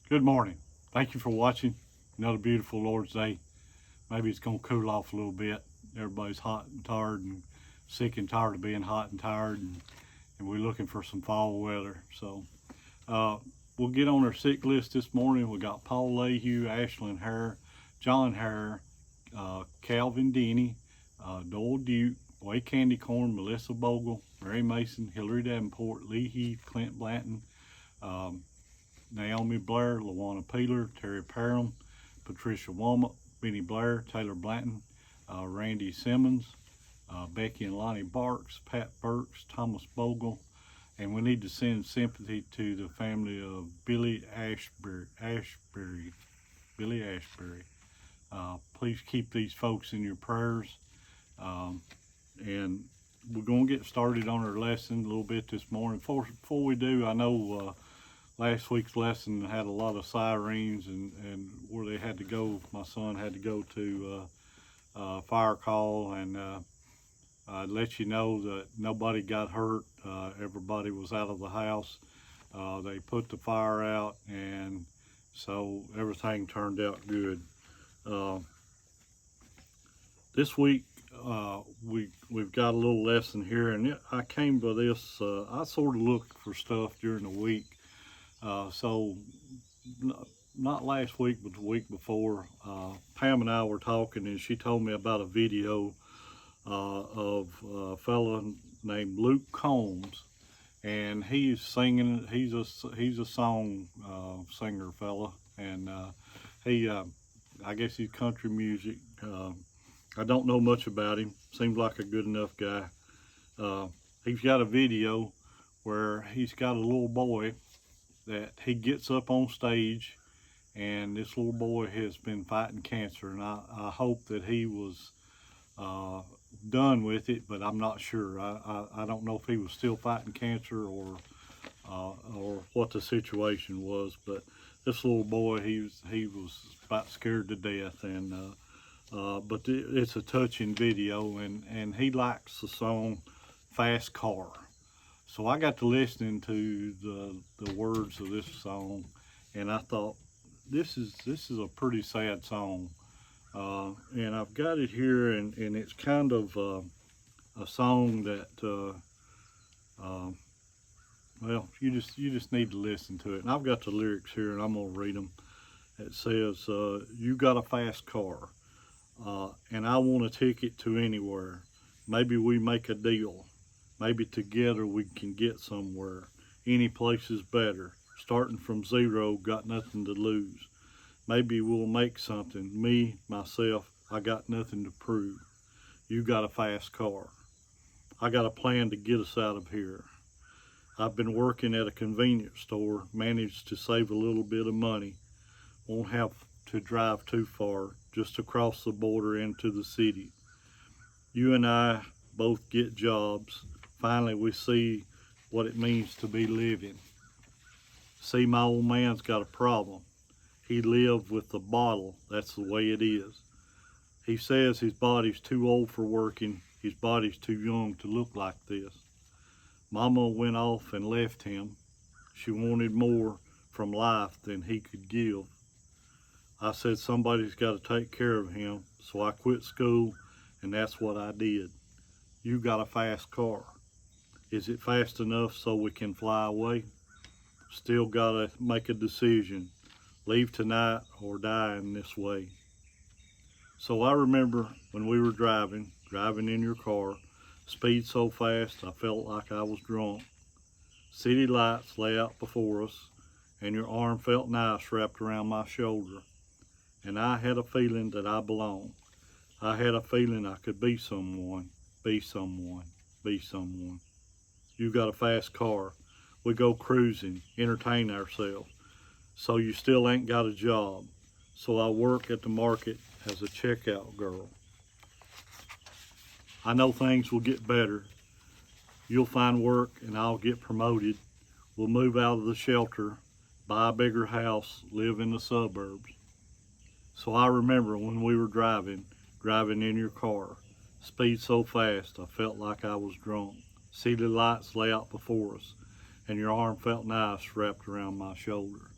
Good morning. Thank you for watching another beautiful Lord's Day. Maybe it's going to cool off a little bit. Everybody's hot and tired and sick and tired of being hot and tired, and we're looking for some fall weather. So we'll get on our sick list this morning. We got Paul Lehue, Ashlyn Hare, John Hare, Calvin Denny, Doyle Duke, Wade Candy Corn, Melissa Bogle, Mary Mason, Hillary Davenport, Lee Heath, Clint Blanton, Naomi Blair, Lawana Peeler, Terry Parham, Patricia Womack, Benny Blair, Taylor Blanton, Randy Simmons, Becky and Lonnie Barks, Pat Burks, Thomas Bogle, and we need to send sympathy to the family of Billy Ashbury. Please keep these folks in your prayers. And we're going to get started on our lesson a little bit this morning. Before we do, I know last week's lesson had a lot of sirens and where they had to go. My son had to go to fire call, and I'd let you know that nobody got hurt. Everybody was out of the house. They put the fire out, and so everything turned out good. This week we've got a little lesson here, and I came by this. I sort of looked for stuff during the week. So not last week, but the week before, Pam and I were talking, and she told me about a video of a fella named Luke Combs, and he's singing. He's a song singer fella, and I guess he's country music. I don't know much about him. Seems like a good enough guy. He's got a video where he's got a little boy that he gets up on stage, and this little boy has been fighting cancer, and I hope that he was done with it, but I'm not sure. I don't know if he was still fighting cancer or what the situation was, but this little boy, he was about scared to death, and but it's a touching video, and he likes the song Fast Car. So I got to listening to the words of this song, and I thought, this is a pretty sad song, and I've got it here, and it's kind of a song that well, you just need to listen to it. And I've got the lyrics here, and I'm gonna read them. It says, "You got a fast car, and I want a ticket to anywhere. Maybe we make a deal. Maybe together we can get somewhere. Any place is better. Starting from zero, got nothing to lose. Maybe we'll make something. Me, myself, I got nothing to prove. You got a fast car. I got a plan to get us out of here. I've been working at a convenience store, managed to save a little bit of money. Won't have to drive too far, just across the border into the city. You and I both get jobs. Finally, we see what it means to be living. See, my old man's got a problem. He lived with the bottle. That's the way it is. He says his body's too old for working. His body's too young to look like this. Mama went off and left him. She wanted more from life than he could give. I said somebody's got to take care of him, so I quit school, and that's what I did. You got a fast car. Is it fast enough so we can fly away? Still gotta make a decision. Leave tonight or die in this way. So I remember when we were driving in your car, speed so fast I felt like I was drunk. City lights lay out before us, and your arm felt nice wrapped around my shoulder. And I had a feeling that I belonged. I had a feeling I could be someone, be someone, be someone. You got a fast car. We go cruising, entertain ourselves. So you still ain't got a job. So I work at the market as a checkout girl. I know things will get better. You'll find work and I'll get promoted. We'll move out of the shelter, buy a bigger house, live in the suburbs. So I remember when we were driving in your car. Speed so fast I felt like I was drunk. City lights lay out before us, and your arm felt nice wrapped around my shoulder.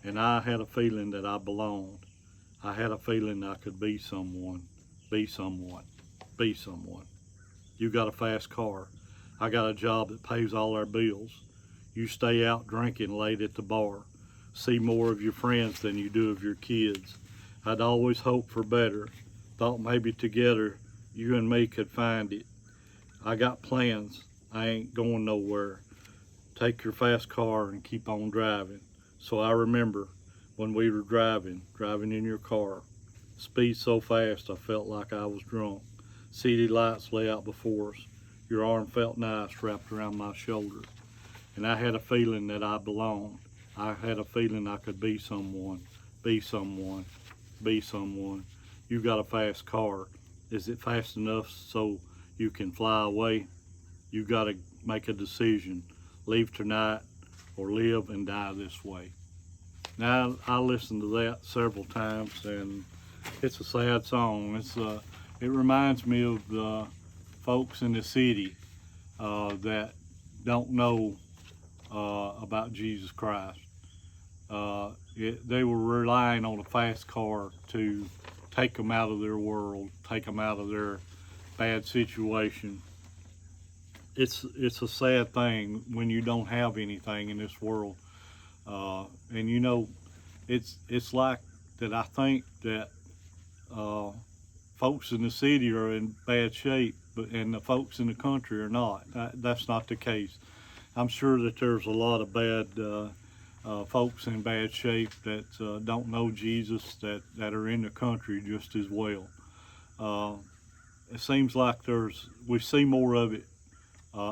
and I had a feeling that I belonged. I had a feeling I could be someone, be someone, be someone. You got a fast car. I got a job that pays all our bills. You stay out drinking late at the bar. See more of your friends than you do of your kids. I'd always hoped for better. Thought maybe together you and me could find it. I got plans. I ain't going nowhere. Take your fast car and keep on driving. So I remember when we were driving in your car. Speed so fast I felt like I was drunk. City lights lay out before us. Your arm felt nice wrapped around my shoulder. And I had a feeling that I belonged. I had a feeling I could be someone, be someone, be someone. You got a fast car. Is it fast enough so you can fly away? You got to make a decision. Leave tonight or live and die this way. Now, I listened to that several times, and it's a sad song. It reminds me of the folks in the city that don't know about Jesus Christ. They were relying on a fast car to take them out of their world, take them out of their bad situation. It's a sad thing when you don't have anything in this world, and you know, it's like that. I think that folks in the city are in bad shape, and the folks in the country are not. That's not the case. I'm sure that there's a lot of bad folks in bad shape that don't know Jesus that are in the country just as well. It seems like we see more of it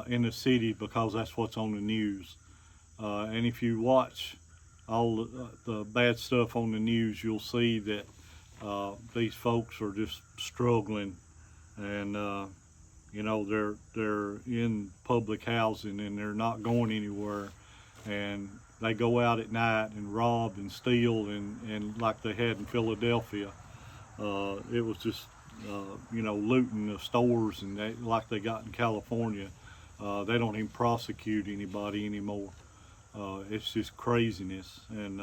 in the city because that's what's on the news. And if you watch all the bad stuff on the news, you'll see that these folks are just struggling, and you know, they're in public housing and they're not going anywhere, and they go out at night and rob and steal and like they had in Philadelphia. It was just you know, looting the stores, and like they got in California. They don't even prosecute anybody anymore. It's just craziness, and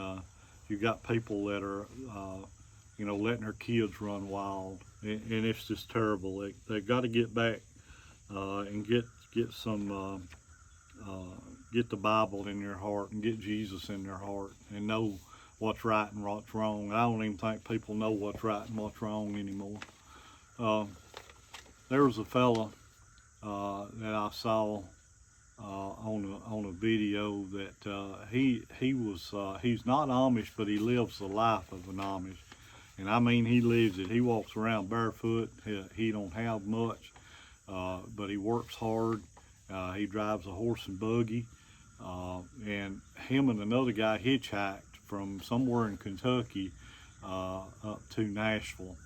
you got people that are you know, letting their kids run wild, and it's just terrible. They got to get back and get some get the Bible in their heart and get Jesus in their heart and know what's right and what's wrong. I don't even think people know what's right and what's wrong anymore. There was a fella that I saw on a video that he's not Amish, but he lives the life of an Amish, and I mean, he lives it. He walks around barefoot. He don't have much, but he works hard. He drives a horse and buggy, and him and another guy hitchhiked from somewhere in Kentucky up to Nashville.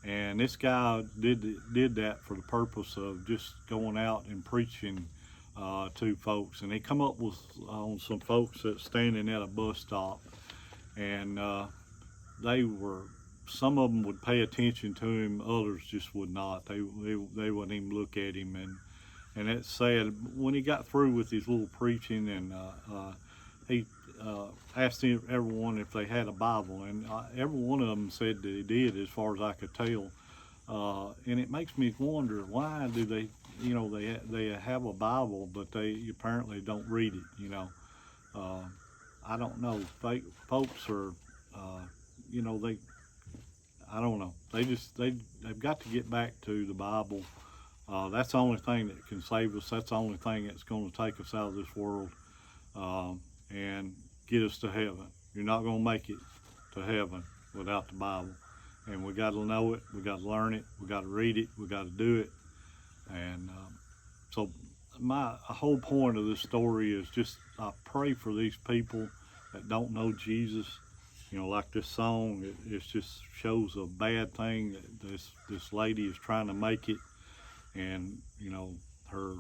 And this guy did that for the purpose of just going out and preaching to folks. And he come up with on some folks that's standing at a bus stop, and some of them would pay attention to him, others just would not. They wouldn't even look at him, and it's sad. When he got through with his little preaching, and he asked everyone if they had a Bible, and every one of them said that he did, as far as I could tell. And it makes me wonder, why do they, you know, they have a Bible, but they apparently don't read it. You know, I don't know. Folks are, you know, I don't know. They've got to get back to the Bible. That's the only thing that can save us. That's the only thing that's going to take us out of this world and get us to heaven. You're not going to make it to heaven without the Bible. And we got to know it. We got to learn it. We got to read it. We got to do it. And so my whole point of this story is just, I pray for these people that don't know Jesus. You know, like this song, it just shows a bad thing that this lady is trying to make it, and you know, her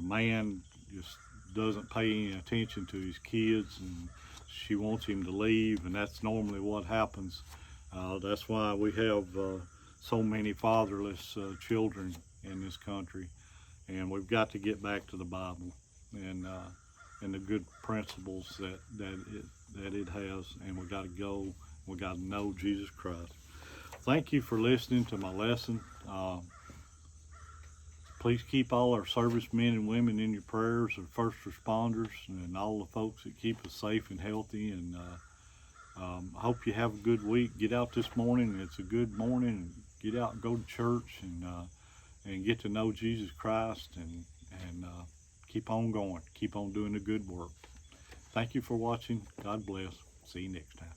man just doesn't pay any attention to his kids, and she wants him to leave, and that's normally what happens. That's why we have so many fatherless children in this country, and we've got to get back to the Bible. And and the good principles that it has. And we got to go. We got to know Jesus Christ. Thank you for listening to my lesson. Please keep all our servicemen and women in your prayers, our first responders, and all the folks that keep us safe and healthy. And I hope you have a good week. Get out this morning. It's a good morning. Get out and go to church and get to know Jesus Christ and keep on going. Keep on doing the good work. Thank you for watching. God bless. See you next time.